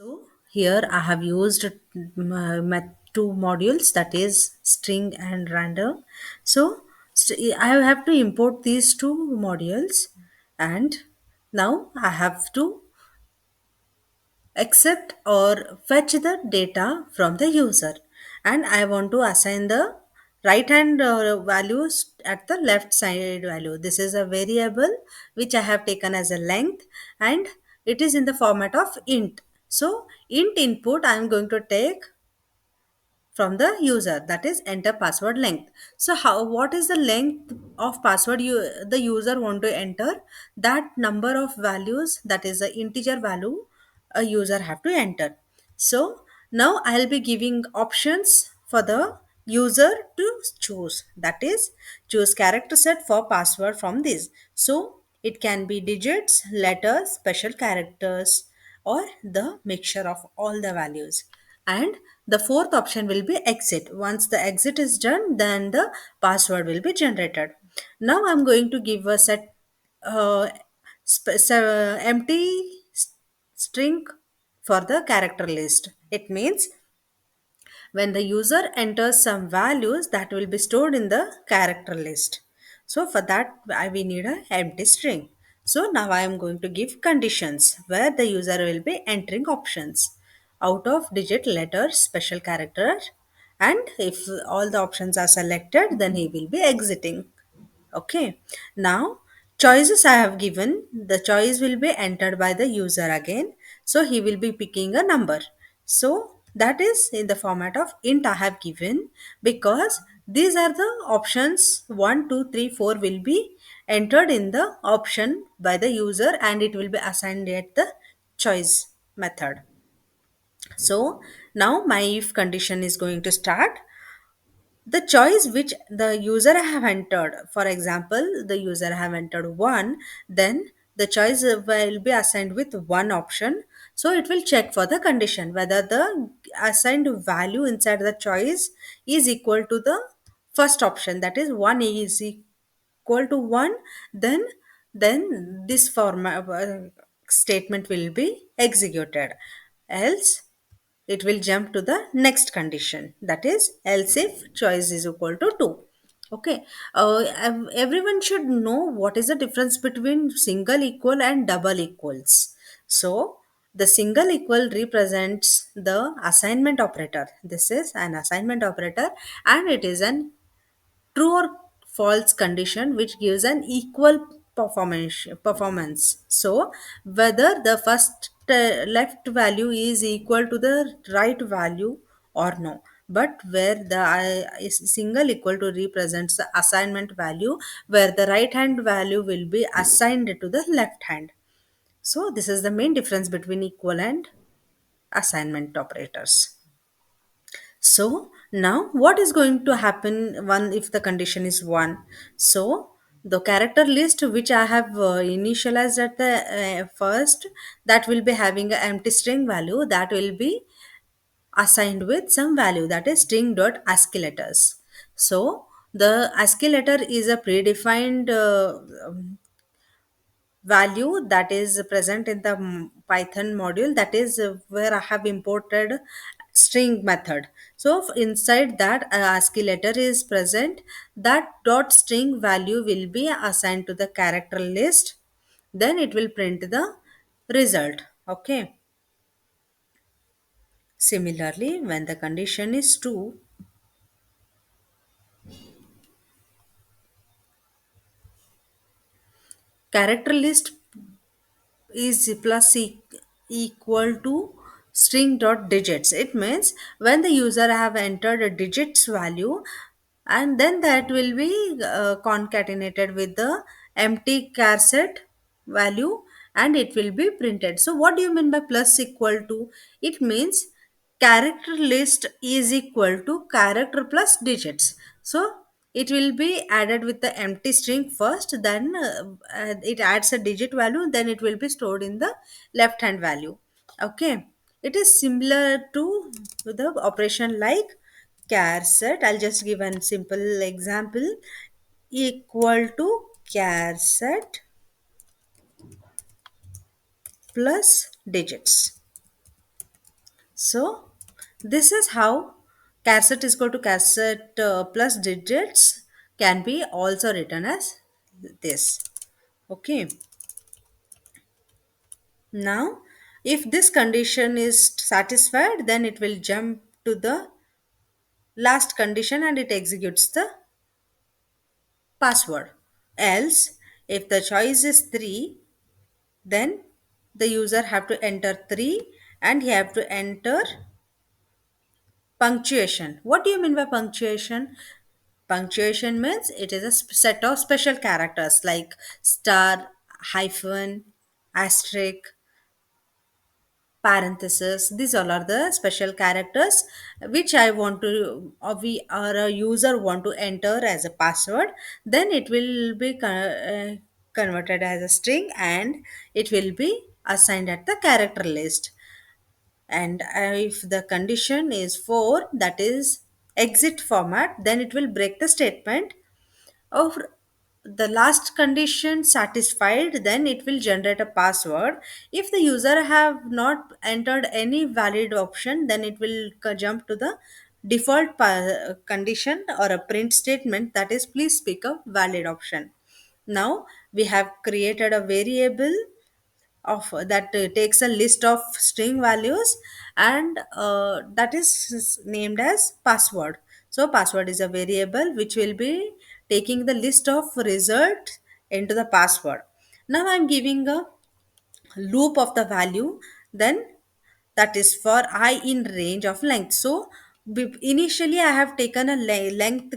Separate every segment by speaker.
Speaker 1: So here I have used two modules, that is string and random. So I have to import these two modules, and now I have to accept or fetch the data from the user, and I want to assign the right hand values at the left side value. This is a variable which I have taken as a length, and it is in the format of int. So int input I am going to take from the user, that is enter password length. So how, what is the length of password the user want to enter? That number of values, that is the integer value a user have to enter. So now I'll be giving options for the user to choose, that is choose character set for password from this. So it can be digits, letters, special characters, or the mixture of all the values. And the fourth option will be exit. Once the exit is done, then the password will be generated. Now I'm going to give a set empty string for the character list. It means when the user enters some values, that will be stored in the character list. So for that we need a empty string. So now I am going to give conditions where the user will be entering options out of digit, letter, special character, and if all the options are selected, then he will be exiting. Okay. Now, choices I have given, the choice will be entered by the user again. So, he will be picking a number. So, that is in the format of int I have given, because these are the options 1, 2, 3, 4 will be entered in the option by the user, and it will be assigned at the choice method. So, now my if condition is going to start. The choice which the user have entered, for example the user have entered 1, then the choice will be assigned with one option. So it will check for the condition whether the assigned value inside the choice is equal to the first option, that is 1 is equal to 1, then this format statement will be executed. Else it will jump to the next condition, that is else if choice is equal to 2. Okay. Everyone should know what is the difference between single equal and double equals. So the single equal represents the assignment operator. This is an assignment operator, and it is an true or false condition which gives an equal performance. So whether the first left value is equal to the right value or no, but where the is single equal to represents the assignment value, where the right hand value will be assigned to the left hand. So this is the main difference between equal and assignment operators. So now what is going to happen one if the condition is 1? So the character list which I have initialized at the first, that will be having an empty string value that will be assigned with some value, that is string dot ASCII letters. So the ASCII letter is a predefined value that is present in the Python module, that is where I have imported string method. So inside that ASCII letter is present, that dot string value will be assigned to the character list, then it will print the result. Okay. Similarly, when the condition is true, character list is plus equal to string dot digits. It means when the user have entered a digits value, and then that will be concatenated with the empty char set value, and it will be printed. So what do you mean by plus equal to? It means character list is equal to character plus digits. So it will be added with the empty string first, then it adds a digit value, then it will be stored in the left hand value. Okay. It is similar to the operation like char set. I'll just give a simple example. Equal to char set plus digits. So this is how cassette is equal to cassette plus digits can be also written as this. Okay. Now, if this condition is satisfied, then it will jump to the last condition and it executes the password. Else, if the choice is 3, then the user have to enter 3 and he have to enter punctuation. What do you mean by punctuation? Punctuation means it is a set of special characters like star, hyphen, asterisk, parenthesis. These all are the special characters which I want to we or a user want to enter as a password. Then it will be converted as a string and it will be assigned at the character list. And if the condition is 4, that is exit format, then it will break the statement of the last condition satisfied, then it will generate a password. If the user have not entered any valid option, then it will jump to the default condition or a print statement, that is please speak a valid option. Now we have created a variable of that takes a list of string values and that is named as password. So password is a variable which will be taking the list of result into the password. Now I'm giving a loop of the value, then that is for I in range of length. So initially I have taken a length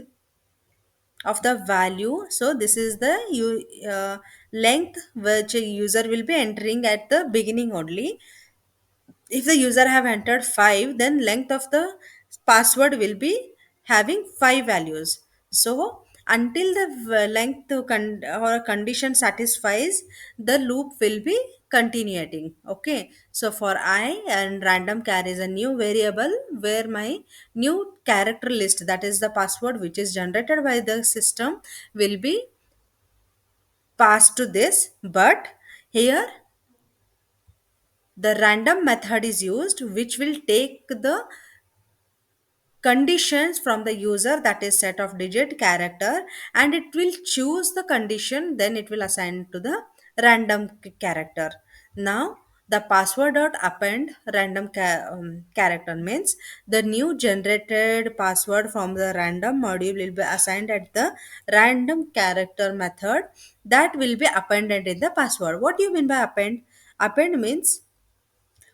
Speaker 1: of the value. So this is the length which a user will be entering at the beginning only. If the user have entered 5, then length of the password will be having 5 values. So until the length to or condition satisfies, the loop will be continuing. Okay, so for I and random char is a new variable where my new character list, that is the password which is generated by the system, will be passed to this. But here the random method is used which will take the conditions from the user, that is set of digit character, and it will choose the condition, then it will assign to the random character. Now the password dot append random character means the new generated password from the random module will be assigned at the random character method that will be appended in the password. What do you mean by append? Append means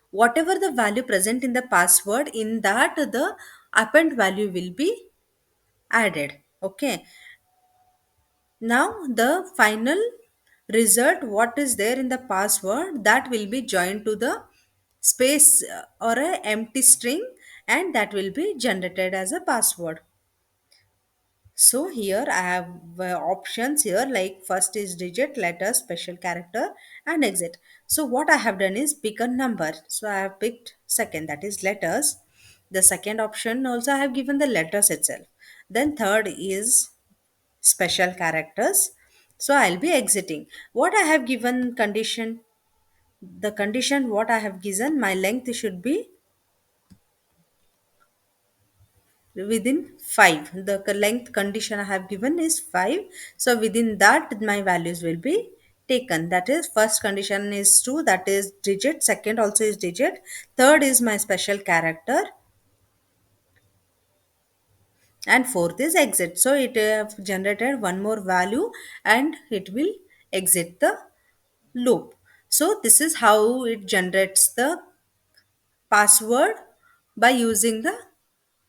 Speaker 1: whatever the value present in the password, in that the append value will be added. Okay, now the final result what is there in the password, that will be joined to the space or a empty string, and that will be generated as a password. So here I have options here, like first is digit, letter, special character and exit. So what I have done is pick a number. So I have picked second, that is letters. The second option also I have given the letters itself. Then third is special characters. So I'll be exiting. What I have given condition, the condition what I have given, my length should be within 5. The length condition I have given is 5. So within that my values will be taken. That is first condition is 2, that is digit, second also is digit, third is my special character, and fourth is exit. So it generated one more value and it will exit the loop. So this is how it generates the password by using the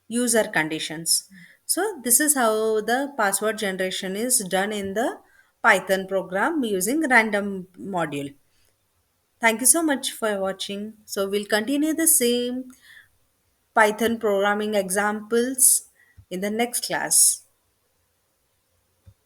Speaker 1: user conditions. So this is how the password generation is done in the Python program using random module. Thank you so much for watching. So we'll continue the same Python programming examples in the next class.